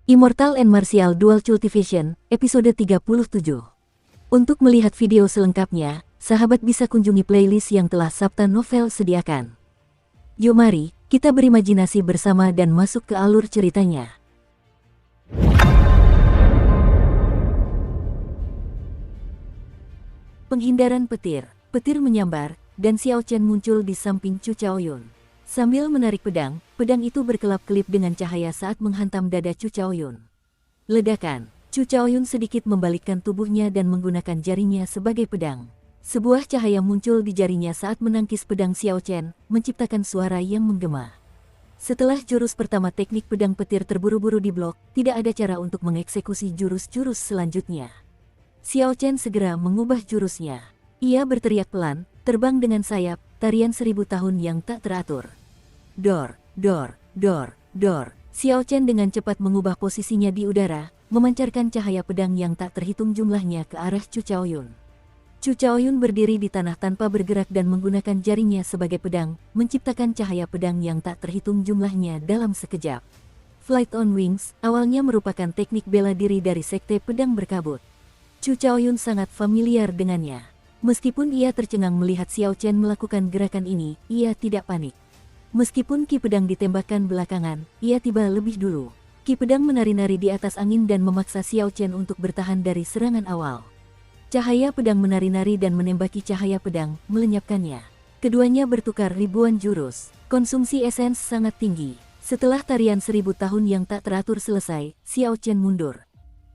Immortal and Martial Dual Cultivation, episode 37. Untuk melihat video selengkapnya, sahabat bisa kunjungi playlist yang telah Sabta Novel sediakan. Yuk mari, kita berimajinasi bersama dan masuk ke alur ceritanya. Penghindaran petir. Petir menyambar, dan Xiao Chen muncul di samping Chu Chaoyun. Sambil menarik pedang, pedang itu berkelap-kelip dengan cahaya saat menghantam dada Chu Chaoyun. Ledakan, Chu Chaoyun sedikit membalikkan tubuhnya dan menggunakan jarinya sebagai pedang. Sebuah cahaya muncul di jarinya saat menangkis pedang Xiao Chen, menciptakan suara yang menggema. Setelah jurus pertama teknik pedang petir terburu-buru diblok, tidak ada cara untuk mengeksekusi jurus-jurus selanjutnya. Xiao Chen segera mengubah jurusnya. Ia berteriak pelan, terbang dengan sayap, tarian 1000 tahun yang tak teratur. Dor, dor, dor, dor. Xiao Chen dengan cepat mengubah posisinya di udara, memancarkan cahaya pedang yang tak terhitung jumlahnya ke arah Chu Chaoyun. Chu Chaoyun berdiri di tanah tanpa bergerak dan menggunakan jarinya sebagai pedang, menciptakan cahaya pedang yang tak terhitung jumlahnya dalam sekejap. Flight on Wings awalnya merupakan teknik bela diri dari sekte pedang berkabut. Chu Chaoyun sangat familiar dengannya. Meskipun ia tercengang melihat Xiao Chen melakukan gerakan ini, ia tidak panik. Meskipun ki pedang ditembakkan belakangan, ia tiba lebih dulu. Ki pedang menari-nari di atas angin dan memaksa Xiao Chen untuk bertahan dari serangan awal. Cahaya pedang menari-nari dan menembaki cahaya pedang, melenyapkannya. Keduanya bertukar ribuan jurus. Konsumsi esens sangat tinggi. Setelah tarian 1000 tahun yang tak teratur selesai, Xiao Chen mundur.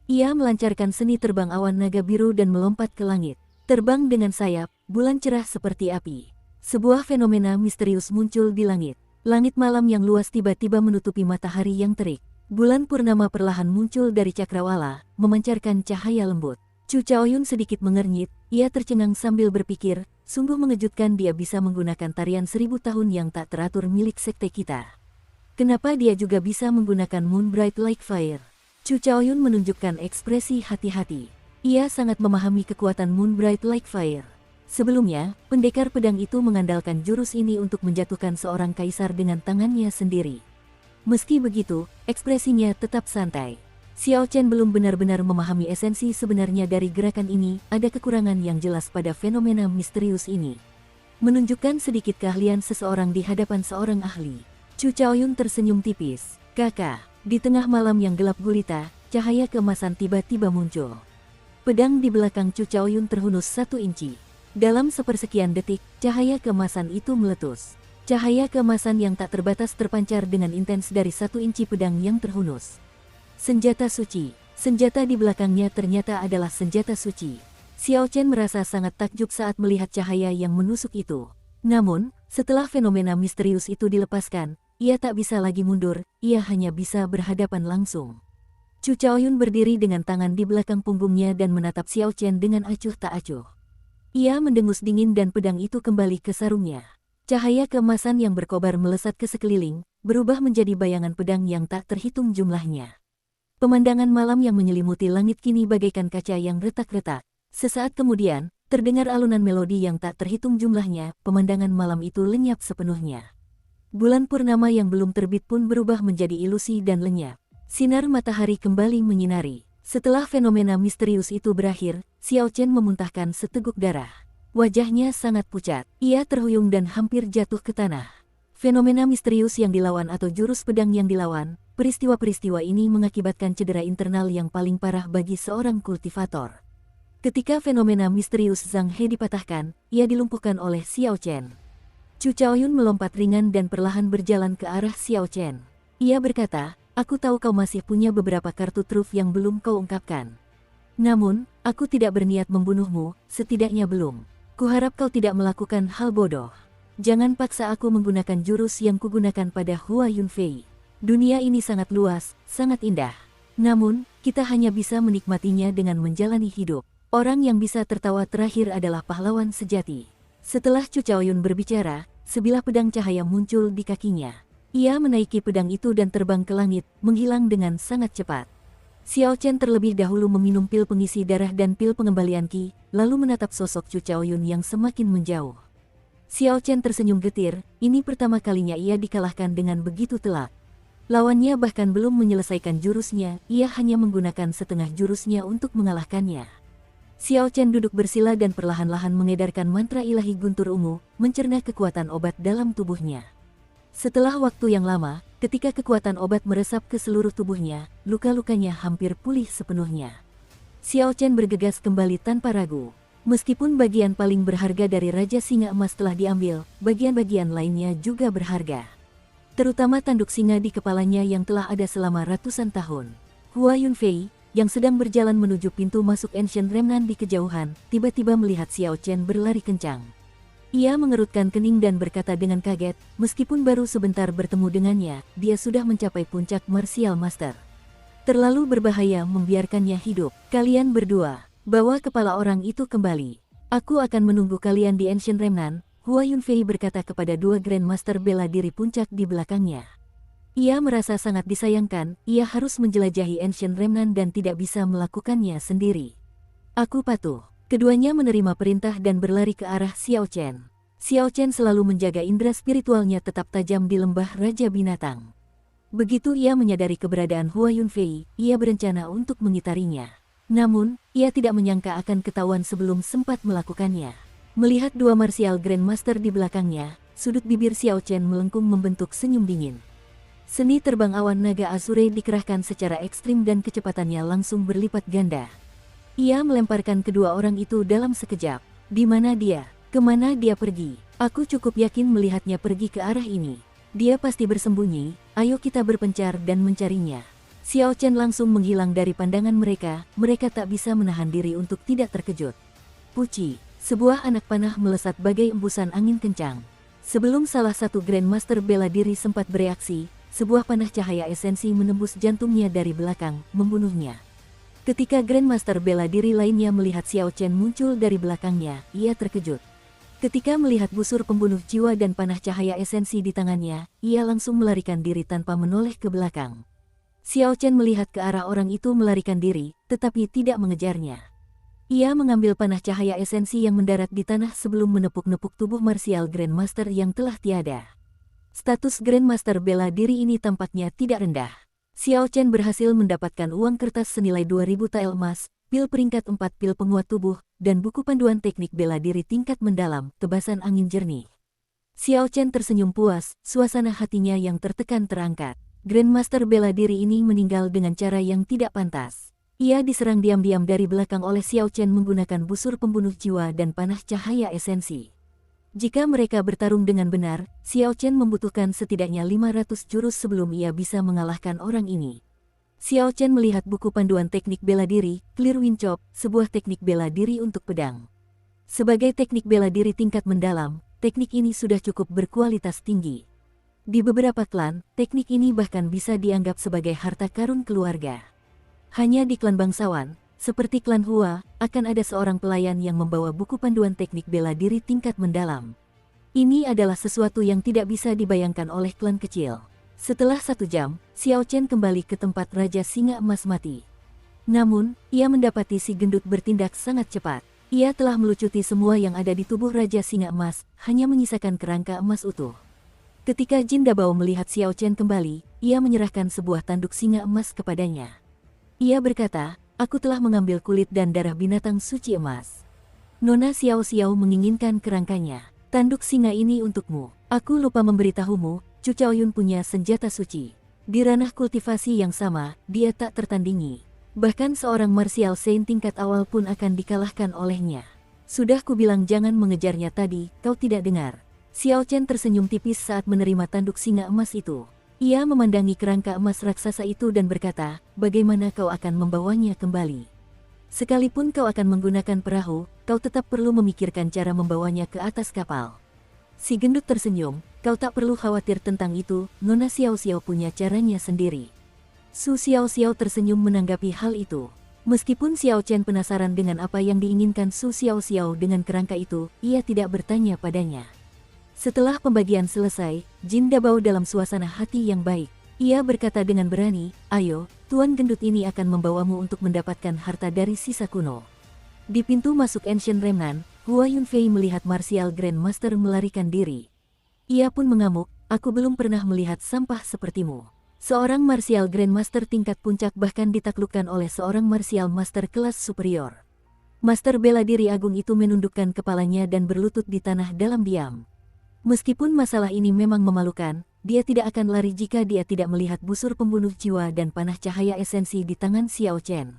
Ia melancarkan seni terbang awan naga biru dan melompat ke langit. Terbang dengan sayap, bulan cerah seperti api. Sebuah fenomena misterius muncul di langit. Langit malam yang luas tiba-tiba menutupi matahari yang terik. Bulan purnama perlahan muncul dari cakrawala, memancarkan cahaya lembut. Chu Chaoyun sedikit mengernyit, ia tercengang sambil berpikir, sungguh mengejutkan dia bisa menggunakan tarian 1000 tahun yang tak teratur milik sekte kita. Kenapa dia juga bisa menggunakan Moon Bright Like Fire? Chu Chaoyun menunjukkan ekspresi hati-hati. Ia sangat memahami kekuatan Moon Bright Like Fire. Sebelumnya, pendekar pedang itu mengandalkan jurus ini untuk menjatuhkan seorang kaisar dengan tangannya sendiri. Meski begitu, ekspresinya tetap santai. Xiao Chen belum benar-benar memahami esensi sebenarnya dari gerakan ini, ada kekurangan yang jelas pada fenomena misterius ini. Menunjukkan sedikit keahlian seseorang di hadapan seorang ahli. Chu Chaoyun tersenyum tipis. Kakak, di tengah malam yang gelap gulita, cahaya keemasan tiba-tiba muncul. Pedang di belakang Chu Chaoyun terhunus 1 inci. Dalam sepersekian detik, cahaya keemasan itu meletus. Cahaya keemasan yang tak terbatas terpancar dengan intens dari 1 inci pedang yang terhunus. Senjata suci. Senjata di belakangnya ternyata adalah senjata suci. Xiao Chen merasa sangat takjub saat melihat cahaya yang menusuk itu. Namun, setelah fenomena misterius itu dilepaskan, ia tak bisa lagi mundur, ia hanya bisa berhadapan langsung. Chu Chaoyun berdiri dengan tangan di belakang punggungnya dan menatap Xiao Chen dengan acuh tak acuh. Ia mendengus dingin dan pedang itu kembali ke sarungnya. Cahaya keemasan yang berkobar melesat ke sekeliling, berubah menjadi bayangan pedang yang tak terhitung jumlahnya. Pemandangan malam yang menyelimuti langit kini bagaikan kaca yang retak-retak. Sesaat kemudian, terdengar alunan melodi yang tak terhitung jumlahnya, pemandangan malam itu lenyap sepenuhnya. Bulan purnama yang belum terbit pun berubah menjadi ilusi dan lenyap. Sinar matahari kembali menyinari. Setelah fenomena misterius itu berakhir, Xiao Chen memuntahkan seteguk darah. Wajahnya sangat pucat. Ia terhuyung dan hampir jatuh ke tanah. Fenomena misterius yang dilawan atau jurus pedang yang dilawan, peristiwa-peristiwa ini mengakibatkan cedera internal yang paling parah bagi seorang kultivator. Ketika fenomena misterius Zhang He dipatahkan, ia dilumpuhkan oleh Xiao Chen. Chu Chaoyun melompat ringan dan perlahan berjalan ke arah Xiao Chen. Ia berkata, "Aku tahu kau masih punya beberapa kartu truf yang belum kau ungkapkan. Namun, aku tidak berniat membunuhmu, setidaknya belum. Kuharap kau tidak melakukan hal bodoh. Jangan paksa aku menggunakan jurus yang kugunakan pada Hua Yunfei. Dunia ini sangat luas, sangat indah. Namun, kita hanya bisa menikmatinya dengan menjalani hidup. Orang yang bisa tertawa terakhir adalah pahlawan sejati." Setelah Chu Chaoyun berbicara, sebilah pedang cahaya muncul di kakinya. Ia menaiki pedang itu dan terbang ke langit, menghilang dengan sangat cepat. Xiao Chen terlebih dahulu meminum pil pengisi darah dan pil pengembalian ki, lalu menatap sosok Chu Chaoyun yang semakin menjauh. Xiao Chen tersenyum getir, ini pertama kalinya ia dikalahkan dengan begitu telak. Lawannya bahkan belum menyelesaikan jurusnya, ia hanya menggunakan setengah jurusnya untuk mengalahkannya. Xiao Chen duduk bersila dan perlahan-lahan mengedarkan mantra ilahi guntur ungu, mencerna kekuatan obat dalam tubuhnya. Setelah waktu yang lama, ketika kekuatan obat meresap ke seluruh tubuhnya, luka-lukanya hampir pulih sepenuhnya. Xiao Chen bergegas kembali tanpa ragu. Meskipun bagian paling berharga dari Raja Singa Emas telah diambil, bagian-bagian lainnya juga berharga. Terutama tanduk singa di kepalanya yang telah ada selama ratusan tahun. Hua Yunfei, yang sedang berjalan menuju pintu masuk Ancient Remnant di kejauhan, tiba-tiba melihat Xiao Chen berlari kencang. Ia mengerutkan kening dan berkata dengan kaget, meskipun baru sebentar bertemu dengannya, dia sudah mencapai puncak Martial Master. Terlalu berbahaya membiarkannya hidup. Kalian berdua, bawa kepala orang itu kembali. Aku akan menunggu kalian di Ancient Remnant, Hua Yunfei berkata kepada dua Grandmaster bela diri puncak di belakangnya. Ia merasa sangat disayangkan, ia harus menjelajahi Ancient Remnant dan tidak bisa melakukannya sendiri. Aku patuh. Keduanya menerima perintah dan berlari ke arah Xiao Chen. Xiao Chen selalu menjaga indera spiritualnya tetap tajam di lembah Raja Binatang. Begitu ia menyadari keberadaan Hua Yunfei, ia berencana untuk mengitarinya. Namun, ia tidak menyangka akan ketahuan sebelum sempat melakukannya. Melihat dua Martial Grandmaster di belakangnya, sudut bibir Xiao Chen melengkung membentuk senyum dingin. Seni terbang awan naga Azure dikerahkan secara ekstrim dan kecepatannya langsung berlipat ganda. Ia melemparkan kedua orang itu dalam sekejap. Di mana dia? Kemana dia pergi? Aku cukup yakin melihatnya pergi ke arah ini. Dia pasti bersembunyi, ayo kita berpencar dan mencarinya. Xiao Chen langsung menghilang dari pandangan mereka tak bisa menahan diri untuk tidak terkejut. Puci, sebuah anak panah melesat bagai embusan angin kencang. Sebelum salah satu Grandmaster bela diri sempat bereaksi, sebuah panah cahaya esensi menembus jantungnya dari belakang, membunuhnya. Ketika Grandmaster bela diri lainnya melihat Xiao Chen muncul dari belakangnya, ia terkejut. Ketika melihat busur pembunuh jiwa dan panah cahaya esensi di tangannya, ia langsung melarikan diri tanpa menoleh ke belakang. Xiao Chen melihat ke arah orang itu melarikan diri, tetapi tidak mengejarnya. Ia mengambil panah cahaya esensi yang mendarat di tanah sebelum menepuk-nepuk tubuh Martial Grandmaster yang telah tiada. Status Grandmaster bela diri ini tampaknya tidak rendah. Xiao Chen berhasil mendapatkan uang kertas senilai 2000 tael emas, pil peringkat 4 pil penguat tubuh, dan buku panduan teknik bela diri tingkat mendalam, tebasan angin jernih. Xiao Chen tersenyum puas, suasana hatinya yang tertekan terangkat. Grandmaster bela diri ini meninggal dengan cara yang tidak pantas. Ia diserang diam-diam dari belakang oleh Xiao Chen menggunakan busur pembunuh jiwa dan panah cahaya esensi. Jika mereka bertarung dengan benar, Xiao Chen membutuhkan setidaknya 500 jurus sebelum ia bisa mengalahkan orang ini. Xiao Chen melihat buku panduan teknik bela diri, Clear Wind Chop, sebuah teknik bela diri untuk pedang. Sebagai teknik bela diri tingkat mendalam, teknik ini sudah cukup berkualitas tinggi. Di beberapa klan, teknik ini bahkan bisa dianggap sebagai harta karun keluarga. Hanya di klan bangsawan, seperti klan Hua, akan ada seorang pelayan yang membawa buku panduan teknik bela diri tingkat mendalam. Ini adalah sesuatu yang tidak bisa dibayangkan oleh klan kecil. Setelah 1 jam, Xiao Chen kembali ke tempat Raja Singa Emas mati. Namun, ia mendapati si gendut bertindak sangat cepat. Ia telah melucuti semua yang ada di tubuh Raja Singa Emas, hanya menyisakan kerangka emas utuh. Ketika Jin Dabao melihat Xiao Chen kembali, ia menyerahkan sebuah tanduk singa emas kepadanya. Ia berkata, aku telah mengambil kulit dan darah binatang suci emas. Nona Xiao Xiao menginginkan kerangkanya. Tanduk singa ini untukmu. Aku lupa memberitahumu, Chu Chaoyun punya senjata suci. Di ranah kultivasi yang sama, dia tak tertandingi. Bahkan seorang martial saint tingkat awal pun akan dikalahkan olehnya. Sudah kubilang jangan mengejarnya tadi, kau tidak dengar. Xiao Chen tersenyum tipis saat menerima tanduk singa emas itu. Ia memandangi kerangka emas raksasa itu dan berkata, bagaimana kau akan membawanya kembali? Sekalipun kau akan menggunakan perahu, kau tetap perlu memikirkan cara membawanya ke atas kapal. Si gendut tersenyum, kau tak perlu khawatir tentang itu, Nona Xiao Xiao punya caranya sendiri. Su Xiao Xiao tersenyum menanggapi hal itu. Meskipun Xiao Chen penasaran dengan apa yang diinginkan Su Xiao Xiao dengan kerangka itu, ia tidak bertanya padanya. Setelah pembagian selesai, Jin Dabao dalam suasana hati yang baik. Ia berkata dengan berani, ayo, Tuan Gendut ini akan membawamu untuk mendapatkan harta dari sisa kuno. Di pintu masuk Ancient Remnant, Hua Yunfei melihat Martial Grandmaster melarikan diri. Ia pun mengamuk, aku belum pernah melihat sampah sepertimu. Seorang martial grandmaster tingkat puncak bahkan ditaklukkan oleh seorang martial master kelas superior. Master bela diri agung itu menundukkan kepalanya dan berlutut di tanah dalam diam. Meskipun masalah ini memang memalukan, dia tidak akan lari jika dia tidak melihat busur pembunuh jiwa dan panah cahaya esensi di tangan Xiao Chen.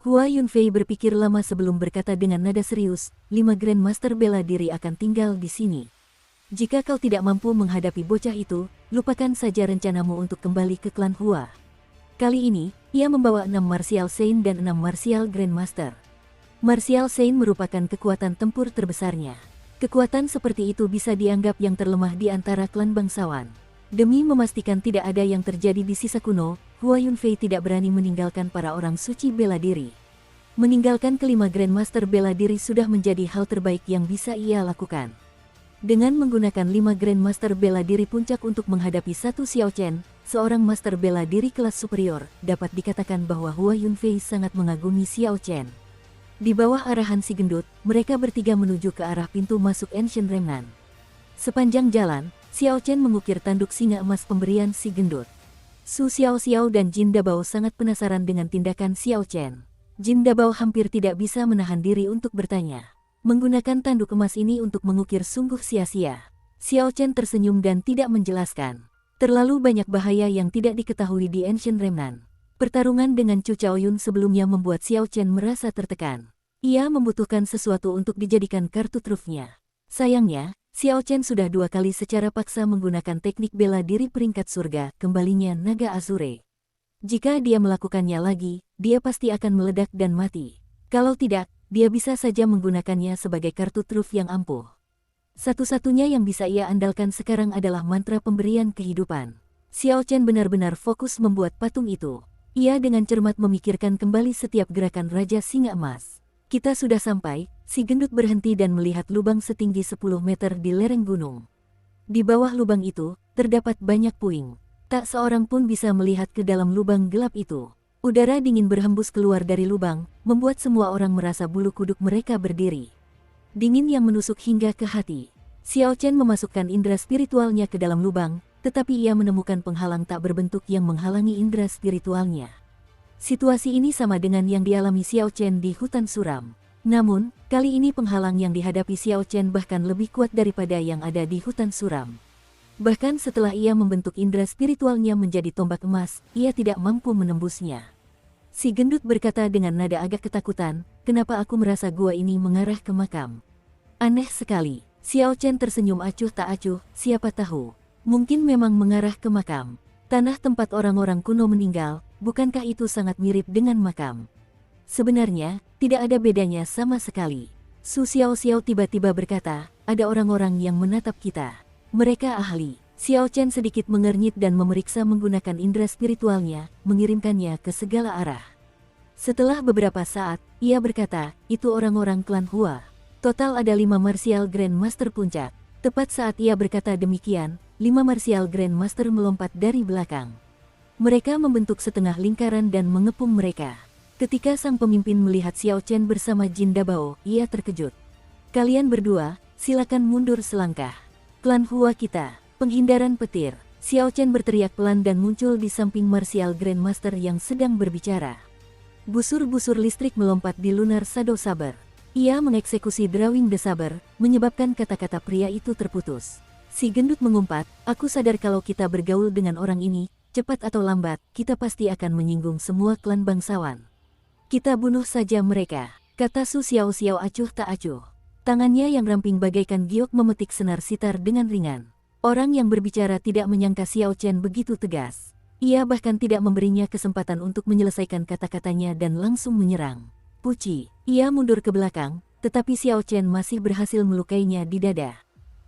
Hua Yunfei berpikir lama sebelum berkata dengan nada serius, 5 grandmaster bela diri akan tinggal di sini. Jika kau tidak mampu menghadapi bocah itu, lupakan saja rencanamu untuk kembali ke klan Hua. Kali ini, ia membawa 6 martial saint dan 6 martial grandmaster. Martial saint merupakan kekuatan tempur terbesarnya. Kekuatan seperti itu bisa dianggap yang terlemah di antara klan bangsawan. Demi memastikan tidak ada yang terjadi di sisa kuno, Hua Yunfei tidak berani meninggalkan para orang suci bela diri. Meninggalkan kelima grandmaster bela diri sudah menjadi hal terbaik yang bisa ia lakukan. Dengan menggunakan 5 grandmaster bela diri puncak untuk menghadapi satu Xiao Chen, seorang master bela diri kelas superior, dapat dikatakan bahwa Hua Yunfei sangat mengagumi Xiao Chen. Di bawah arahan si gendut, mereka bertiga menuju ke arah pintu masuk Ancient Remnant. Sepanjang jalan, Xiao Chen mengukir tanduk singa emas pemberian si gendut. Su Xiao Xiao dan Jin Dabao sangat penasaran dengan tindakan Xiao Chen. Jin Dabao hampir tidak bisa menahan diri untuk bertanya. Menggunakan tanduk emas ini untuk mengukir sungguh sia-sia. Xiao Chen tersenyum dan tidak menjelaskan. Terlalu banyak bahaya yang tidak diketahui di Ancient Remnant. Pertarungan dengan Chu Chaoyun sebelumnya membuat Xiao Chen merasa tertekan. Ia membutuhkan sesuatu untuk dijadikan kartu trufnya. Sayangnya, Xiao Chen sudah 2 kali secara paksa menggunakan teknik bela diri peringkat surga, kembalinya naga Azure. Jika dia melakukannya lagi, dia pasti akan meledak dan mati. Kalau tidak, dia bisa saja menggunakannya sebagai kartu truf yang ampuh. Satu-satunya yang bisa ia andalkan sekarang adalah mantra pemberian kehidupan. Xiao Chen benar-benar fokus membuat patung itu. Ia dengan cermat memikirkan kembali setiap gerakan Raja Singa Emas. Kita sudah sampai, si gendut berhenti dan melihat lubang setinggi 10 meter di lereng gunung. Di bawah lubang itu, terdapat banyak puing. Tak seorang pun bisa melihat ke dalam lubang gelap itu. Udara dingin berhembus keluar dari lubang, membuat semua orang merasa bulu kuduk mereka berdiri. Dingin yang menusuk hingga ke hati. Xiao Chen memasukkan indera spiritualnya ke dalam lubang, tetapi ia menemukan penghalang tak berbentuk yang menghalangi indera spiritualnya. Situasi ini sama dengan yang dialami Xiao Chen di hutan suram. Namun, kali ini penghalang yang dihadapi Xiao Chen bahkan lebih kuat daripada yang ada di hutan suram. Bahkan setelah ia membentuk indera spiritualnya menjadi tombak emas, ia tidak mampu menembusnya. Si gendut berkata dengan nada agak ketakutan, "Kenapa aku merasa gua ini mengarah ke makam? Aneh sekali." Xiao Chen tersenyum acuh tak acuh, siapa tahu. Mungkin memang mengarah ke makam. Tanah tempat orang-orang kuno meninggal, bukankah itu sangat mirip dengan makam? Sebenarnya, tidak ada bedanya sama sekali. Su Xiao Xiao tiba-tiba berkata, "Ada orang-orang yang menatap kita. Mereka ahli." Xiao Chen sedikit mengernyit dan memeriksa menggunakan indera spiritualnya, mengirimkannya ke segala arah. Setelah beberapa saat, ia berkata, "Itu orang-orang klan Hua. Total ada 5 martial grandmaster puncak." Tepat saat ia berkata demikian, 5 martial grandmaster melompat dari belakang. Mereka membentuk setengah lingkaran dan mengepung mereka. Ketika sang pemimpin melihat Xiao Chen bersama Jin Dabao, ia terkejut. "Kalian berdua, silakan mundur selangkah. Klan Hua kita, penghindaran petir." Xiao Chen berteriak pelan dan muncul di samping martial grandmaster yang sedang berbicara. Busur-busur listrik melompat di lunar Shadow Saber. Ia mengeksekusi Drawing the Saber, menyebabkan kata-kata pria itu terputus. Si gendut mengumpat, "Aku sadar kalau kita bergaul dengan orang ini, cepat atau lambat, kita pasti akan menyinggung semua klan bangsawan. Kita bunuh saja mereka," kata Su Xiao Xiao acuh tak acuh. Tangannya yang ramping bagaikan giok memetik senar sitar dengan ringan. Orang yang berbicara tidak menyangka Xiao Chen begitu tegas. Ia bahkan tidak memberinya kesempatan untuk menyelesaikan kata-katanya dan langsung menyerang. Puci, ia mundur ke belakang, tetapi Xiao Chen masih berhasil melukainya di dada.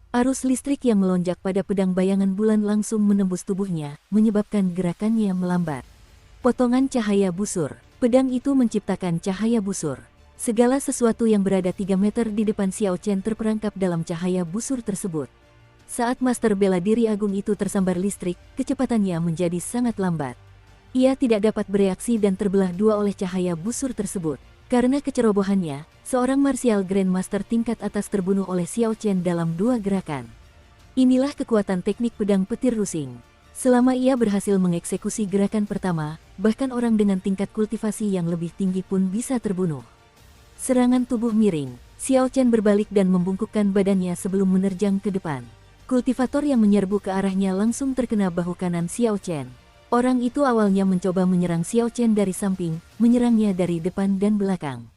Arus listrik yang melonjak pada pedang bayangan bulan langsung menembus tubuhnya, menyebabkan gerakannya melambat. Potongan cahaya busur, pedang itu menciptakan cahaya busur. Segala sesuatu yang berada 3 meter di depan Xiao Chen terperangkap dalam cahaya busur tersebut. Saat Master Bela Diri Agung itu tersambar listrik, kecepatannya menjadi sangat lambat. Ia tidak dapat bereaksi dan terbelah dua oleh cahaya busur tersebut. Karena kecerobohannya, seorang martial grandmaster tingkat atas terbunuh oleh Xiao Chen dalam 2 gerakan. Inilah kekuatan teknik pedang petir rusing. Selama ia berhasil mengeksekusi gerakan pertama, bahkan orang dengan tingkat kultivasi yang lebih tinggi pun bisa terbunuh. Serangan tubuh miring, Xiao Chen berbalik dan membungkukkan badannya sebelum menerjang ke depan. Kultivator yang menyerbu ke arahnya langsung terkena bahu kanan Xiao Chen. Orang itu awalnya mencoba menyerang Xiao Chen dari samping, menyerangnya dari depan dan belakang.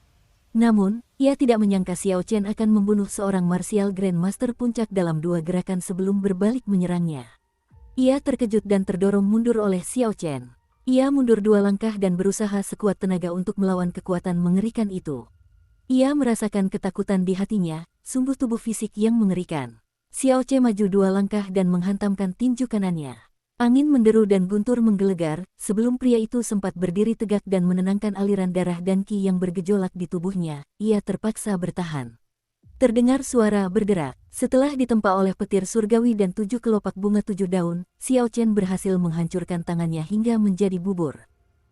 Namun, ia tidak menyangka Xiao Chen akan membunuh seorang martial grandmaster puncak dalam 2 gerakan sebelum berbalik menyerangnya. Ia terkejut dan terdorong mundur oleh Xiao Chen. Ia mundur 2 langkah dan berusaha sekuat tenaga untuk melawan kekuatan mengerikan itu. Ia merasakan ketakutan di hatinya, sungguh tubuh fisik yang mengerikan. Xiao Chen maju 2 langkah dan menghantamkan tinju kanannya. Angin menderu dan guntur menggelegar, sebelum pria itu sempat berdiri tegak dan menenangkan aliran darah dan ki yang bergejolak di tubuhnya, ia terpaksa bertahan. Terdengar suara berderak. Setelah ditempa oleh petir surgawi dan 7 kelopak bunga 7 daun, Xiao Chen berhasil menghancurkan tangannya hingga menjadi bubur.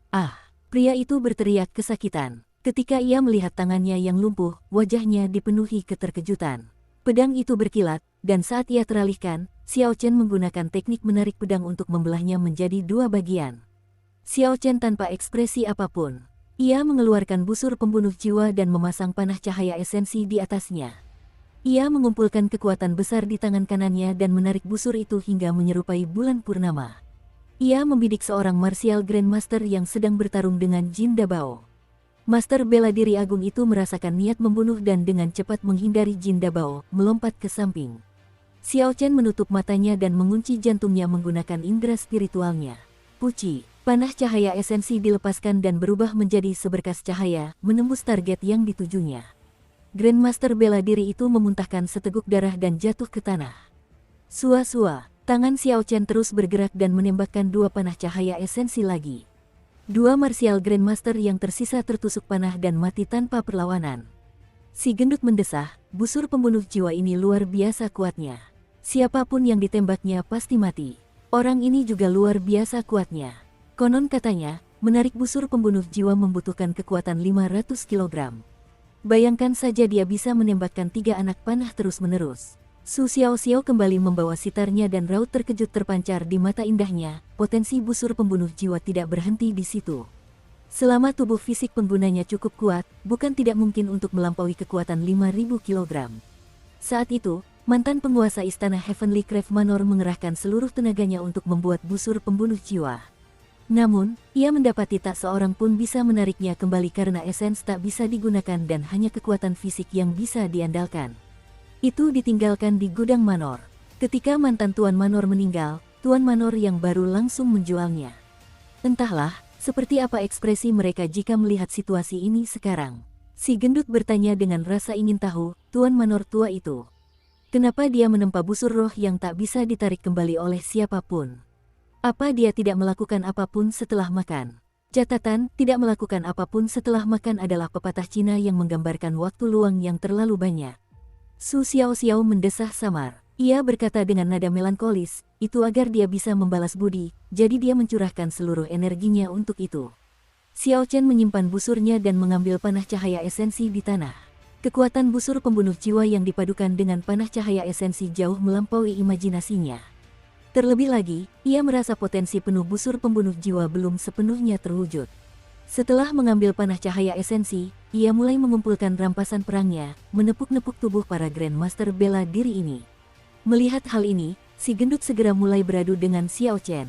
Ah! Pria itu berteriak kesakitan. Ketika ia melihat tangannya yang lumpuh, wajahnya dipenuhi keterkejutan. Pedang itu berkilat, dan saat ia teralihkan, Xiao Chen menggunakan teknik menarik pedang untuk membelahnya menjadi 2 bagian. Xiao Chen tanpa ekspresi apapun. Ia mengeluarkan busur pembunuh jiwa dan memasang panah cahaya esensi di atasnya. Ia mengumpulkan kekuatan besar di tangan kanannya dan menarik busur itu hingga menyerupai bulan purnama. Ia membidik seorang martial grandmaster yang sedang bertarung dengan Jin Dabao. Master bela diri agung itu merasakan niat membunuh dan dengan cepat menghindari Jin Dabao, melompat ke samping. Xiao Chen menutup matanya dan mengunci jantungnya menggunakan indera spiritualnya. Puci, panah cahaya esensi dilepaskan dan berubah menjadi seberkas cahaya, menembus target yang ditujunya. Grandmaster bela diri itu memuntahkan seteguk darah dan jatuh ke tanah. Sua-sua, tangan Xiao Chen terus bergerak dan menembakkan 2 panah cahaya esensi lagi. 2 martial grandmaster yang tersisa tertusuk panah dan mati tanpa perlawanan. Si gendut mendesah, busur pembunuh jiwa ini luar biasa kuatnya. Siapapun yang ditembaknya pasti mati. Orang ini juga luar biasa kuatnya. Konon katanya, menarik busur pembunuh jiwa membutuhkan kekuatan 500 kg. Bayangkan saja dia bisa menembakkan 3 anak panah terus-menerus. Su Xiao kembali membawa sitarnya dan raut terkejut terpancar di mata indahnya. Potensi busur pembunuh jiwa tidak berhenti di situ. Selama tubuh fisik penggunanya cukup kuat, bukan tidak mungkin untuk melampaui kekuatan 5.000 kg. Saat itu, mantan penguasa istana Heavenly Crave Manor mengerahkan seluruh tenaganya untuk membuat busur pembunuh jiwa. Namun, ia mendapati tak seorang pun bisa menariknya kembali karena esens tak bisa digunakan dan hanya kekuatan fisik yang bisa diandalkan. Itu ditinggalkan di gudang Manor. Ketika mantan Tuan Manor meninggal, Tuan Manor yang baru langsung menjualnya. Entahlah, seperti apa ekspresi mereka jika melihat situasi ini sekarang. Si gendut bertanya dengan rasa ingin tahu, Tuan Manor tua itu. Kenapa dia menempa busur roh yang tak bisa ditarik kembali oleh siapapun? Apa dia tidak melakukan apapun setelah makan? Catatan, tidak melakukan apapun setelah makan adalah pepatah Cina yang menggambarkan waktu luang yang terlalu banyak. Su Xiao mendesah samar. Ia berkata dengan nada melankolis, itu agar dia bisa membalas budi, jadi dia mencurahkan seluruh energinya untuk itu. Xiao Chen menyimpan busurnya dan mengambil panah cahaya esensi di tanah. Kekuatan busur pembunuh jiwa yang dipadukan dengan panah cahaya esensi jauh melampaui imajinasinya. Terlebih lagi, ia merasa potensi penuh busur pembunuh jiwa belum sepenuhnya terwujud. Setelah mengambil panah cahaya esensi, ia mulai mengumpulkan rampasan perangnya, menepuk-nepuk tubuh para Grandmaster bela diri ini. Melihat hal ini, si gendut segera mulai beradu dengan Xiao Chen.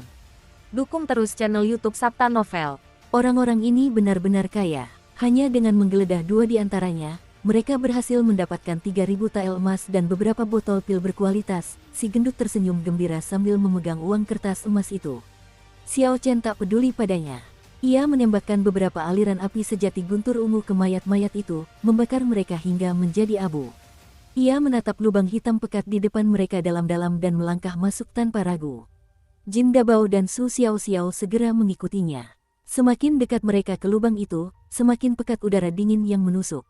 Dukung terus channel YouTube Sabta Novel. Orang-orang ini benar-benar kaya. Hanya dengan menggeledah 2 di antaranya, mereka berhasil mendapatkan 3.000 tael emas dan beberapa botol pil berkualitas. Si gendut tersenyum gembira sambil memegang uang kertas emas itu. Xiao Chen tak peduli padanya. Ia menembakkan beberapa aliran api sejati guntur ungu ke mayat-mayat itu, membakar mereka hingga menjadi abu. Ia menatap lubang hitam pekat di depan mereka dalam-dalam dan melangkah masuk tanpa ragu. Jin Dabao dan Su Xiao segera mengikutinya. Semakin dekat mereka ke lubang itu, semakin pekat udara dingin yang menusuk.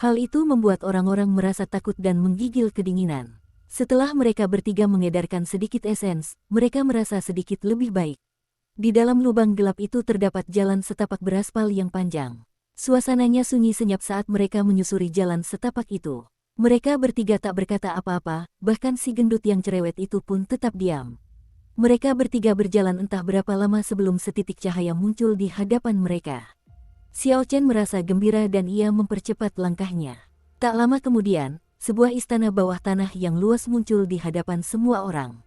Hal itu membuat orang-orang merasa takut dan menggigil kedinginan. Setelah mereka bertiga mengedarkan sedikit esens, mereka merasa sedikit lebih baik. Di dalam lubang gelap itu terdapat jalan setapak beraspal yang panjang. Suasananya sunyi senyap saat mereka menyusuri jalan setapak itu. Mereka bertiga tak berkata apa-apa, bahkan si gendut yang cerewet itu pun tetap diam. Mereka bertiga berjalan entah berapa lama sebelum setitik cahaya muncul di hadapan mereka. Xiao Chen merasa gembira dan ia mempercepat langkahnya. Tak lama kemudian, sebuah istana bawah tanah yang luas muncul di hadapan semua orang.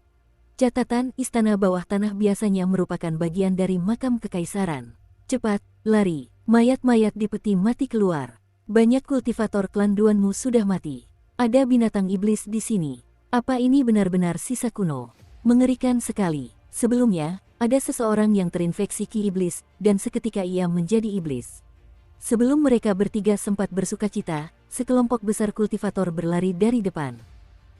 Catatan, istana bawah tanah biasanya merupakan bagian dari makam kekaisaran. Cepat, lari, mayat-mayat di peti mati keluar. Banyak kultivator klan Duanmu sudah mati. Ada binatang iblis di sini. Apa ini benar-benar sisa kuno? Mengerikan sekali. Sebelumnya, ada seseorang yang terinfeksi ki iblis, dan seketika ia menjadi iblis. Sebelum mereka bertiga sempat bersukacita, sekelompok besar kultivator berlari dari depan.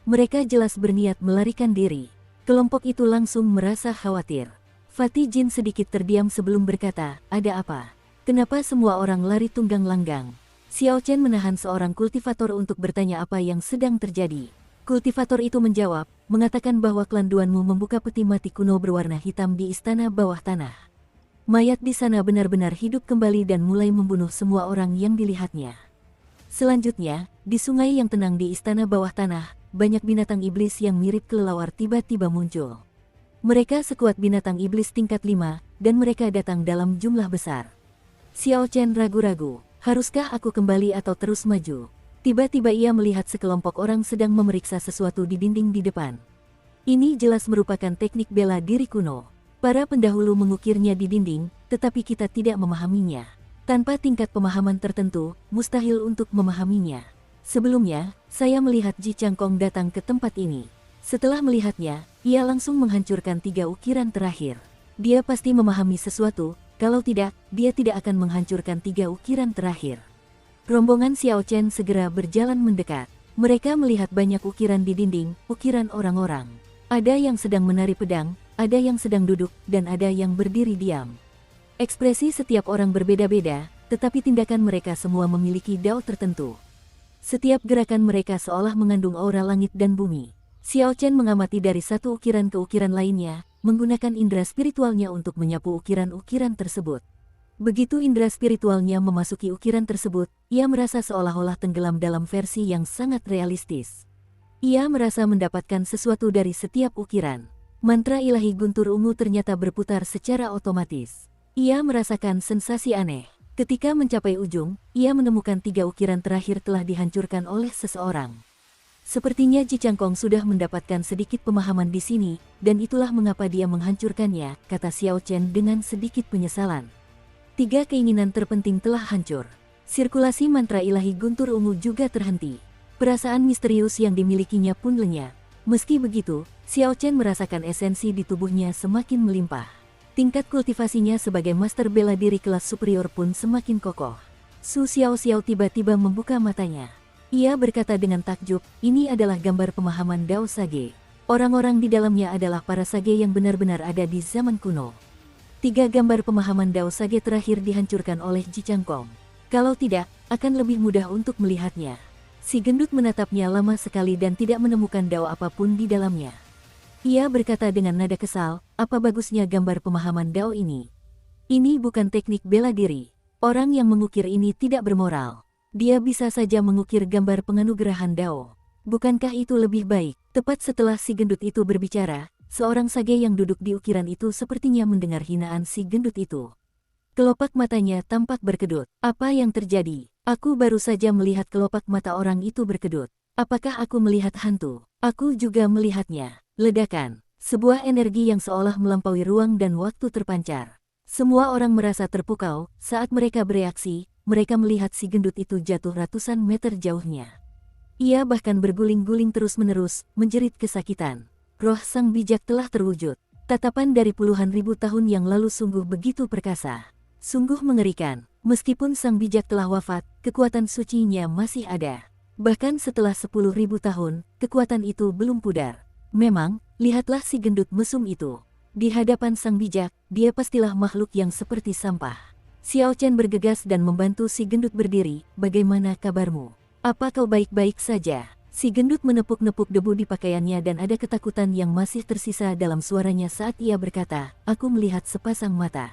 Mereka jelas berniat melarikan diri. Kelompok itu langsung merasa khawatir. Fatih Jin sedikit terdiam sebelum berkata, ada apa? Kenapa semua orang lari tunggang langgang? Xiao Chen menahan seorang kultivator untuk bertanya apa yang sedang terjadi. Kultivator itu menjawab, mengatakan bahwa klan Duanmu membuka peti mati kuno berwarna hitam di istana bawah tanah. Mayat di sana benar-benar hidup kembali dan mulai membunuh semua orang yang dilihatnya. Selanjutnya, di sungai yang tenang di istana bawah tanah, banyak binatang iblis yang mirip kelelawar tiba-tiba muncul. Mereka sekuat binatang iblis tingkat 5, dan mereka datang dalam jumlah besar. Xiao Chen ragu-ragu, haruskah aku kembali atau terus maju? Tiba-tiba ia melihat sekelompok orang sedang memeriksa sesuatu di dinding di depan. Ini jelas merupakan teknik bela diri kuno. Para pendahulu mengukirnya di dinding, tetapi kita tidak memahaminya. Tanpa tingkat pemahaman tertentu, mustahil untuk memahaminya. Sebelumnya, saya melihat Ji Changkong datang ke tempat ini. Setelah melihatnya, ia langsung menghancurkan 3 ukiran terakhir. Dia pasti memahami sesuatu, kalau tidak, dia tidak akan menghancurkan 3 ukiran terakhir. Rombongan Xiao Chen segera berjalan mendekat. Mereka melihat banyak ukiran di dinding, ukiran orang-orang. Ada yang sedang menari pedang, ada yang sedang duduk, dan ada yang berdiri diam. Ekspresi setiap orang berbeda-beda, tetapi tindakan mereka semua memiliki dao tertentu. Setiap gerakan mereka seolah mengandung aura langit dan bumi. Xiao Chen mengamati dari satu ukiran ke ukiran lainnya, menggunakan indera spiritualnya untuk menyapu ukiran-ukiran tersebut. Begitu indera spiritualnya memasuki ukiran tersebut, ia merasa seolah-olah tenggelam dalam versi yang sangat realistis. Ia merasa mendapatkan sesuatu dari setiap ukiran. Mantra ilahi guntur ungu ternyata berputar secara otomatis. Ia merasakan sensasi aneh. Ketika mencapai ujung, ia menemukan 3 ukiran terakhir telah dihancurkan oleh seseorang. Sepertinya Ji Changkong sudah mendapatkan sedikit pemahaman di sini, dan itulah mengapa dia menghancurkannya, kata Xiao Chen dengan sedikit penyesalan. 3 keinginan terpenting telah hancur. Sirkulasi mantra ilahi guntur ungu juga terhenti. Perasaan misterius yang dimilikinya pun lenyap. Meski begitu, Xiao Chen merasakan esensi di tubuhnya semakin melimpah. Tingkat kultivasinya sebagai master bela diri kelas superior pun semakin kokoh. Su Xiao tiba-tiba membuka matanya. Ia berkata dengan takjub, ini adalah gambar pemahaman Dao Sage. Orang-orang di dalamnya adalah para sage yang benar-benar ada di zaman kuno. 3 gambar pemahaman Dao Sage terakhir dihancurkan oleh Ji Changkong. Kalau tidak, akan lebih mudah untuk melihatnya. Si gendut menatapnya lama sekali dan tidak menemukan Dao apapun di dalamnya. Ia berkata dengan nada kesal, apa bagusnya gambar pemahaman Dao ini? Ini bukan teknik bela diri. Orang yang mengukir ini tidak bermoral. Dia bisa saja mengukir gambar penganugerahan Dao. Bukankah itu lebih baik? Tepat setelah si gendut itu berbicara, seorang sage yang duduk di ukiran itu sepertinya mendengar hinaan si gendut itu. Kelopak matanya tampak berkedut. Apa yang terjadi? Aku baru saja melihat kelopak mata orang itu berkedut. Apakah aku melihat hantu? Aku juga melihatnya. Ledakan. Sebuah energi yang seolah melampaui ruang dan waktu terpancar. Semua orang merasa terpukau. Saat mereka bereaksi, mereka melihat si gendut itu jatuh ratusan meter jauhnya. Ia bahkan berguling-guling terus-menerus, menjerit kesakitan. Roh sang bijak telah terwujud. Tatapan dari puluhan ribu tahun yang lalu sungguh begitu perkasa. Sungguh mengerikan. Meskipun sang bijak telah wafat, kekuatan sucinya masih ada. Bahkan setelah 10.000 tahun, kekuatan itu belum pudar. Memang, lihatlah si gendut mesum itu. Di hadapan sang bijak, dia pastilah makhluk yang seperti sampah. Xiao Chen bergegas dan membantu si gendut berdiri. Bagaimana kabarmu? Apa kau baik-baik saja? Si gendut menepuk-nepuk debu di pakaiannya dan ada ketakutan yang masih tersisa dalam suaranya saat ia berkata, aku melihat sepasang mata.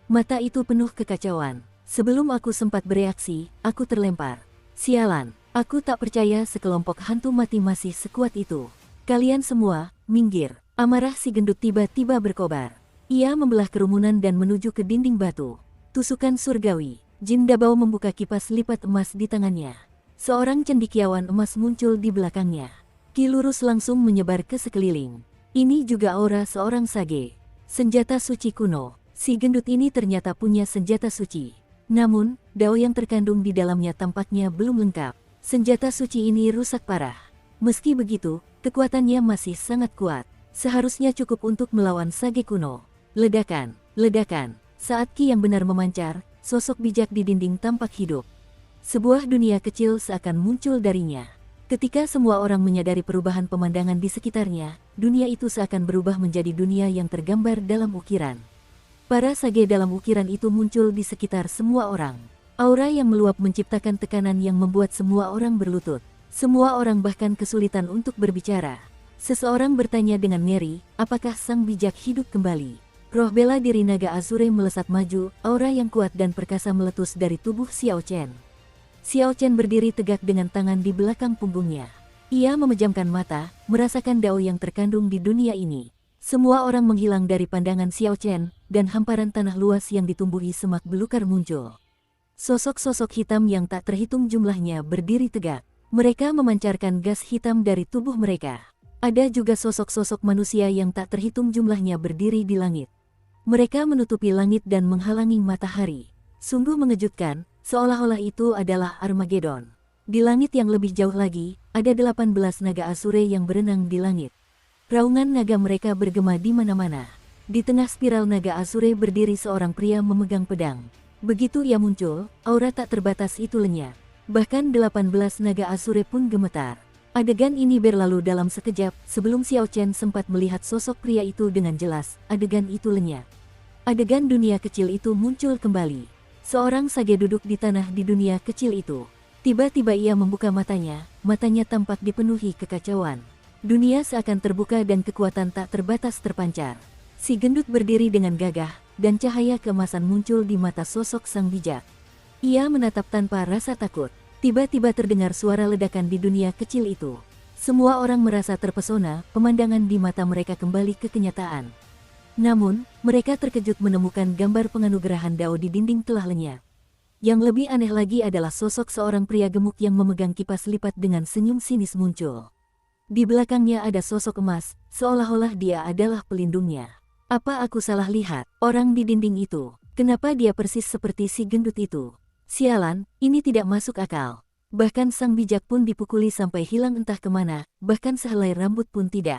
Mata itu penuh kekacauan. Sebelum aku sempat bereaksi, aku terlempar. Sialan, aku tak percaya sekelompok hantu mati masih sekuat itu. Kalian semua, minggir. Amarah si gendut tiba-tiba berkobar. Ia membelah kerumunan dan menuju ke dinding batu. Tusukan surgawi. Jin Dabao membuka kipas lipat emas di tangannya. Seorang cendekiawan emas muncul di belakangnya. Ki lurus langsung menyebar ke sekeliling. Ini juga aura seorang sage. Senjata suci kuno. Si gendut ini ternyata punya senjata suci. Namun, dao yang terkandung di dalamnya tampaknya belum lengkap. Senjata suci ini rusak parah. Meski begitu, kekuatannya masih sangat kuat. Seharusnya cukup untuk melawan sage kuno. Ledakan, ledakan. Saat ki yang benar memancar, sosok bijak di dinding tampak hidup. Sebuah dunia kecil seakan muncul darinya. Ketika semua orang menyadari perubahan pemandangan di sekitarnya, dunia itu seakan berubah menjadi dunia yang tergambar dalam ukiran. Para sage dalam ukiran itu muncul di sekitar semua orang. Aura yang meluap menciptakan tekanan yang membuat semua orang berlutut. Semua orang bahkan kesulitan untuk berbicara. Seseorang bertanya dengan ngeri, apakah sang bijak hidup kembali? Roh bela diri naga Azure melesat maju, aura yang kuat dan perkasa meletus dari tubuh Xiao Chen. Xiao Chen berdiri tegak dengan tangan di belakang punggungnya. Ia memejamkan mata, merasakan dao yang terkandung di dunia ini. Semua orang menghilang dari pandangan Xiao Chen, dan hamparan tanah luas yang ditumbuhi semak belukar muncul. Sosok-sosok hitam yang tak terhitung jumlahnya berdiri tegak. Mereka memancarkan gas hitam dari tubuh mereka. Ada juga sosok-sosok manusia yang tak terhitung jumlahnya berdiri di langit. Mereka menutupi langit dan menghalangi matahari. Sungguh mengejutkan, seolah-olah itu adalah Armageddon. Di langit yang lebih jauh lagi, ada 18 naga Asure yang berenang di langit. Raungan naga mereka bergema di mana-mana. Di tengah spiral naga Asure berdiri seorang pria memegang pedang. Begitu ia muncul, aura tak terbatas itu lenyap. Bahkan 18 naga Asure pun gemetar. Adegan ini berlalu dalam sekejap, sebelum Xiao Chen sempat melihat sosok pria itu dengan jelas, adegan itu lenyap. Adegan dunia kecil itu muncul kembali. Seorang sage duduk di tanah di dunia kecil itu. Tiba-tiba ia membuka matanya tampak dipenuhi kekacauan. Dunia seakan terbuka dan kekuatan tak terbatas terpancar. Si gendut berdiri dengan gagah, dan cahaya keemasan muncul di mata sosok sang bijak. Ia menatap tanpa rasa takut. Tiba-tiba terdengar suara ledakan di dunia kecil itu. Semua orang merasa terpesona, pemandangan di mata mereka kembali ke kenyataan. Namun, mereka terkejut menemukan gambar penganugerahan dao di dinding telah lenyap. Yang lebih aneh lagi adalah sosok seorang pria gemuk yang memegang kipas lipat dengan senyum sinis muncul. Di belakangnya ada sosok emas, seolah-olah dia adalah pelindungnya. Apa aku salah lihat? Orang di dinding itu, kenapa dia persis seperti si gendut itu? Sialan, ini tidak masuk akal. Bahkan sang bijak pun dipukuli sampai hilang entah kemana, bahkan sehelai rambut pun tidak.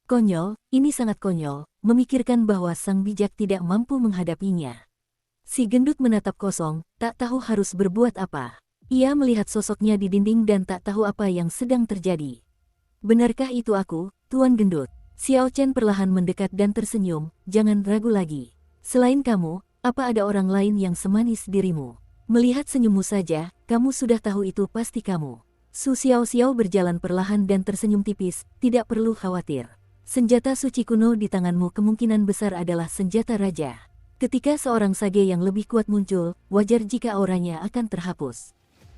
Konyol, ini sangat konyol, memikirkan bahwa sang bijak tidak mampu menghadapinya. Si gendut menatap kosong, tak tahu harus berbuat apa. Ia melihat sosoknya di dinding dan tak tahu apa yang sedang terjadi. Benarkah itu aku, Tuan Gendut? Xiao Chen perlahan mendekat dan tersenyum, jangan ragu lagi. Selain kamu, apa ada orang lain yang semanis dirimu? Melihat senyummu saja, kamu sudah tahu itu pasti kamu. Su Xiao berjalan perlahan dan tersenyum tipis, tidak perlu khawatir. Senjata suci kuno di tanganmu kemungkinan besar adalah senjata raja. Ketika seorang sage yang lebih kuat muncul, wajar jika auranya akan terhapus.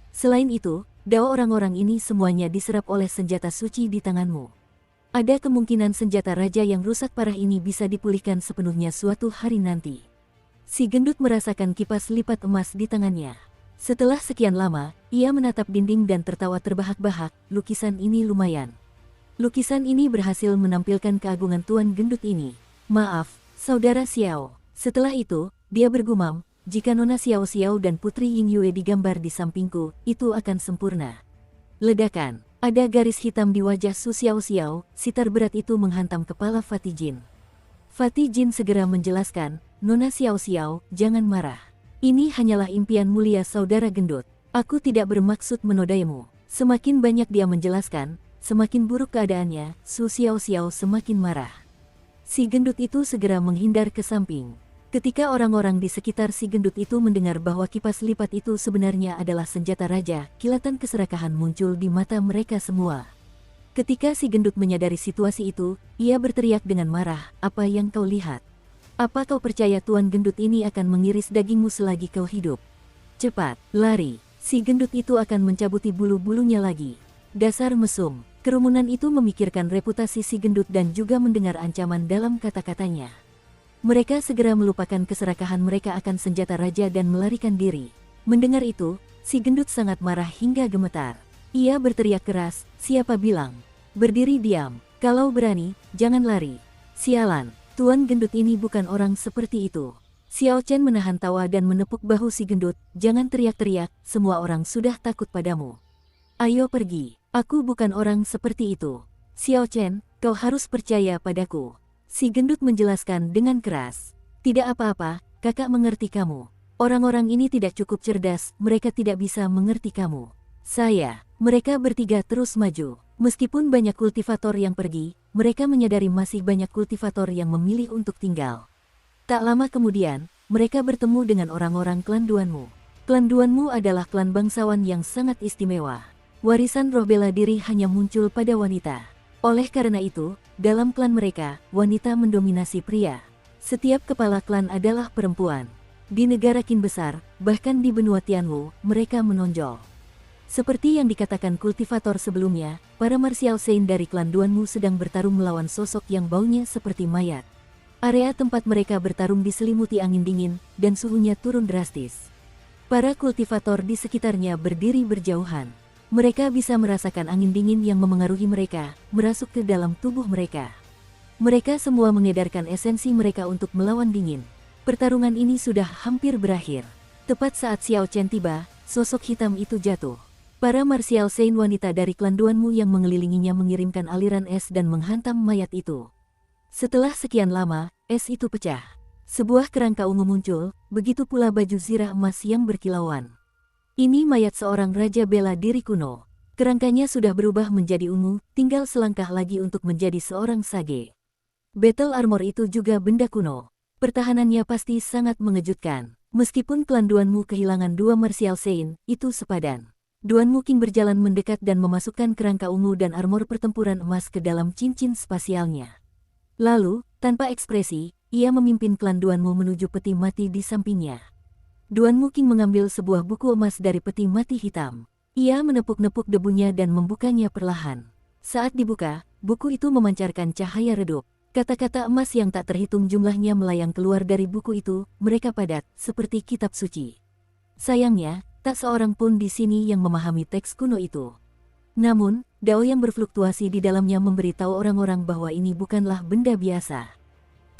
Selain itu, dao orang-orang ini semuanya diserap oleh senjata suci di tanganmu. Ada kemungkinan senjata raja yang rusak parah ini bisa dipulihkan sepenuhnya suatu hari nanti. Si gendut merasakan kipas lipat emas di tangannya. Setelah sekian lama, ia menatap dinding dan tertawa terbahak-bahak, lukisan ini lumayan. Lukisan ini berhasil menampilkan keagungan Tuan Gendut ini. Maaf, Saudara Xiao. Setelah itu, dia bergumam, jika Nona Xiao dan Putri Ying Yue digambar di sampingku, itu akan sempurna. Ledakan, ada garis hitam di wajah Su Xiao, sitar berat itu menghantam kepala Fatih Jin. Fatih Jin segera menjelaskan, Nona Xiao, jangan marah. Ini hanyalah impian mulia Saudara Gendut. Aku tidak bermaksud menodaimu. Semakin banyak dia menjelaskan, semakin buruk keadaannya, Su Xiao semakin marah. Si gendut itu segera menghindar ke samping. Ketika orang-orang di sekitar si gendut itu mendengar bahwa kipas lipat itu sebenarnya adalah senjata raja, kilatan keserakahan muncul di mata mereka semua. Ketika si gendut menyadari situasi itu, ia berteriak dengan marah, apa yang kau lihat? Apa kau percaya Tuan Gendut ini akan mengiris dagingmu selagi kau hidup? Cepat, lari, si gendut itu akan mencabuti bulu-bulunya lagi. Dasar mesum, Kerumunan itu memikirkan reputasi si gendut dan juga mendengar ancaman dalam kata-katanya. Mereka segera melupakan keserakahan mereka akan senjata raja dan melarikan diri. Mendengar itu, si gendut sangat marah hingga gemetar. Ia berteriak keras, "Siapa bilang? Berdiri diam, kalau berani, jangan lari." "Sialan, Tuan gendut ini bukan orang seperti itu." Xiao Chen menahan tawa dan menepuk bahu si gendut, "Jangan teriak-teriak, semua orang sudah takut padamu. Ayo pergi, aku bukan orang seperti itu." "Xiao Chen, kau harus percaya padaku." Si gendut menjelaskan dengan keras. "Tidak apa-apa, kakak mengerti kamu. Orang-orang ini tidak cukup cerdas, mereka tidak bisa mengerti kamu." Mereka bertiga terus maju. Meskipun banyak kultivator yang pergi, mereka menyadari masih banyak kultivator yang memilih untuk tinggal. Tak lama kemudian, mereka bertemu dengan orang-orang klan Duanmu. Klan Duanmu adalah klan bangsawan yang sangat istimewa. Warisan roh bela diri hanya muncul pada wanita. Oleh karena itu, dalam klan mereka, wanita mendominasi pria. Setiap kepala klan adalah perempuan. Di negara Qin besar, bahkan di benua Tianwu, mereka menonjol. Seperti yang dikatakan kultivator sebelumnya, para martial saint dari klan Duanmu sedang bertarung melawan sosok yang baunya seperti mayat. Area tempat mereka bertarung diselimuti angin dingin, dan suhunya turun drastis. Para kultivator di sekitarnya berdiri berjauhan. Mereka bisa merasakan angin dingin yang memengaruhi mereka, merasuk ke dalam tubuh mereka. Mereka semua mengedarkan esensi mereka untuk melawan dingin. Pertarungan ini sudah hampir berakhir. Tepat saat Xiao Chen tiba, sosok hitam itu jatuh. Para martial saint wanita dari klan Duanmu yang mengelilinginya mengirimkan aliran es dan menghantam mayat itu. Setelah sekian lama, es itu pecah. Sebuah kerangka ungu muncul, begitu pula baju zirah emas yang berkilauan. Ini mayat seorang raja bela diri kuno. Kerangkanya sudah berubah menjadi ungu, tinggal selangkah lagi untuk menjadi seorang sage. Battle armor itu juga benda kuno. Pertahanannya pasti sangat mengejutkan. Meskipun klan Duanmu kehilangan dua martial saint, itu sepadan. Duanmu King berjalan mendekat dan memasukkan kerangka ungu dan armor pertempuran emas ke dalam cincin spasialnya. Lalu, tanpa ekspresi, ia memimpin klan Duanmu menuju peti mati di sampingnya. Duanmu King mengambil sebuah buku emas dari peti mati hitam. Ia menepuk-nepuk debunya dan membukanya perlahan. Saat dibuka, buku itu memancarkan cahaya redup. Kata-kata emas yang tak terhitung jumlahnya melayang keluar dari buku itu, mereka padat, seperti kitab suci. Sayangnya, tak seorang pun di sini yang memahami teks kuno itu. Namun, dao yang berfluktuasi di dalamnya memberitahu orang-orang bahwa ini bukanlah benda biasa.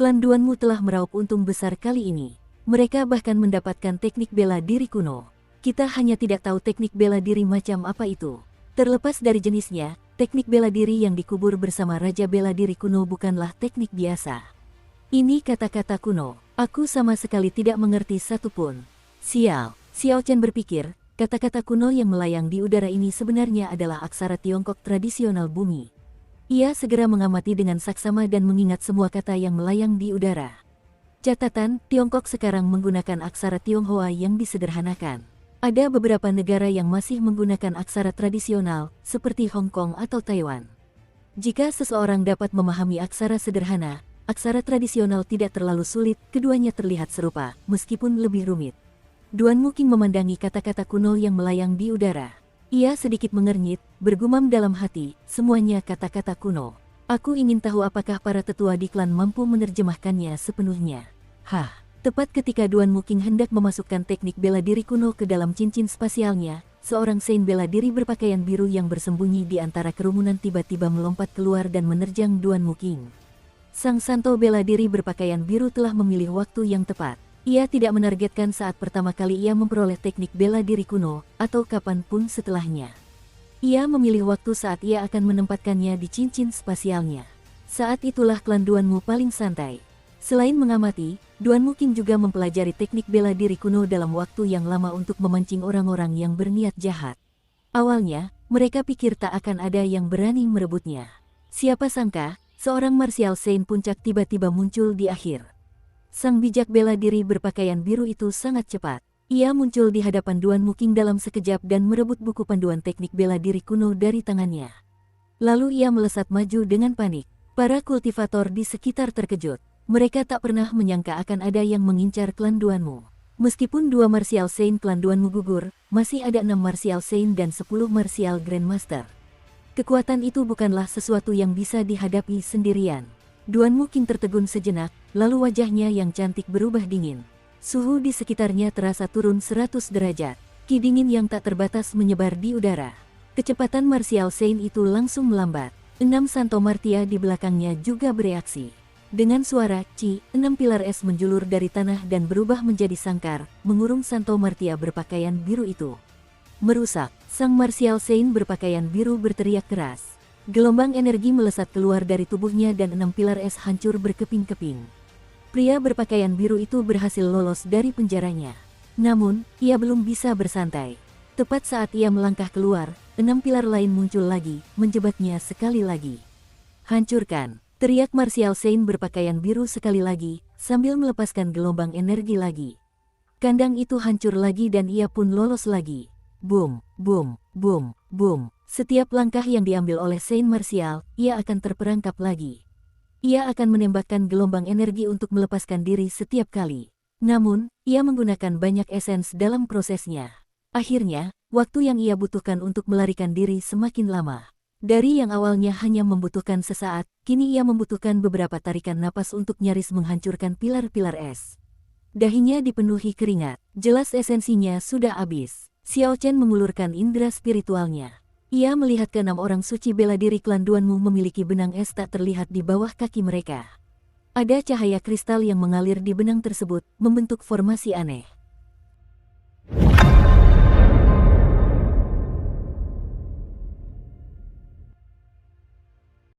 Klan Duanmu telah meraup untung besar kali ini. Mereka bahkan mendapatkan teknik bela diri kuno. Kita hanya tidak tahu teknik bela diri macam apa itu. Terlepas dari jenisnya, teknik bela diri yang dikubur bersama Raja Bela Diri kuno bukanlah teknik biasa. Ini kata-kata kuno. Aku sama sekali tidak mengerti satupun. Sial. Xiao Chen berpikir, kata-kata kuno yang melayang di udara ini sebenarnya adalah aksara Tiongkok tradisional bumi. Ia segera mengamati dengan saksama dan mengingat semua kata yang melayang di udara. Catatan, Tiongkok sekarang menggunakan aksara Tionghoa yang disederhanakan. Ada beberapa negara yang masih menggunakan aksara tradisional, seperti Hong Kong atau Taiwan. Jika seseorang dapat memahami aksara sederhana, aksara tradisional tidak terlalu sulit, keduanya terlihat serupa, meskipun lebih rumit. Duanmu King memandangi kata-kata kuno yang melayang di udara. Ia sedikit mengernyit, bergumam dalam hati, semuanya kata-kata kuno. Aku ingin tahu apakah para tetua di klan mampu menerjemahkannya sepenuhnya. Tepat ketika Duanmu King hendak memasukkan teknik bela diri kuno ke dalam cincin spasialnya, seorang saint bela diri berpakaian biru yang bersembunyi di antara kerumunan tiba-tiba melompat keluar dan menerjang Duanmu King. Sang santo bela diri berpakaian biru telah memilih waktu yang tepat. Ia tidak menargetkan saat pertama kali ia memperoleh teknik bela diri kuno, atau kapanpun setelahnya. Ia memilih waktu saat ia akan menempatkannya di cincin spasialnya. Saat itulah klan Duanmu paling santai. Selain mengamati, Duanmu King juga mempelajari teknik bela diri kuno dalam waktu yang lama untuk memancing orang-orang yang berniat jahat. Awalnya, mereka pikir tak akan ada yang berani merebutnya. Siapa sangka, seorang martial saint puncak tiba-tiba muncul di akhir. Sang bijak bela diri berpakaian biru itu sangat cepat. Ia muncul di hadapan Duanmu King dalam sekejap dan merebut buku panduan teknik bela diri kuno dari tangannya. Lalu ia melesat maju dengan panik. Para kultivator di sekitar terkejut. Mereka tak pernah menyangka akan ada yang mengincar klan Duanmu. Meskipun 2 martial saint klan Duanmu gugur, masih ada 6 martial saint dan 10 martial grandmaster. Kekuatan itu bukanlah sesuatu yang bisa dihadapi sendirian. Duan Muking tertegun sejenak, lalu wajahnya yang cantik berubah dingin. Suhu di sekitarnya terasa turun 100 derajat. Ki dingin yang tak terbatas menyebar di udara. Kecepatan martial Saint itu langsung melambat. 6 Santo Martia di belakangnya juga bereaksi. Dengan suara "Ci", 6 pilar es menjulur dari tanah dan berubah menjadi sangkar, mengurung Santo Martia berpakaian biru itu. Merusak, sang martial Saint berpakaian biru berteriak keras. Gelombang energi melesat keluar dari tubuhnya dan 6 pilar es hancur berkeping-keping. Pria berpakaian biru itu berhasil lolos dari penjaranya. Namun, ia belum bisa bersantai. Tepat saat ia melangkah keluar, 6 pilar lain muncul lagi, menjebaknya sekali lagi. "Hancurkan!" teriak martial Saint berpakaian biru sekali lagi, sambil melepaskan gelombang energi lagi. Kandang itu hancur lagi dan ia pun lolos lagi. Boom, boom, boom, boom. Setiap langkah yang diambil oleh Saint Martial, ia akan terperangkap lagi. Ia akan menembakkan gelombang energi untuk melepaskan diri setiap kali. Namun, ia menggunakan banyak esens dalam prosesnya. Akhirnya, waktu yang ia butuhkan untuk melarikan diri semakin lama. Dari yang awalnya hanya membutuhkan sesaat, kini ia membutuhkan beberapa tarikan napas untuk nyaris menghancurkan pilar-pilar es. Dahinya dipenuhi keringat, jelas esensinya sudah habis. Xiao Chen mengulurkan indera spiritualnya. Ia melihat ke 6 orang suci bela diri klan Duanmu memiliki benang es tak terlihat di bawah kaki mereka. Ada cahaya kristal yang mengalir di benang tersebut, membentuk formasi aneh.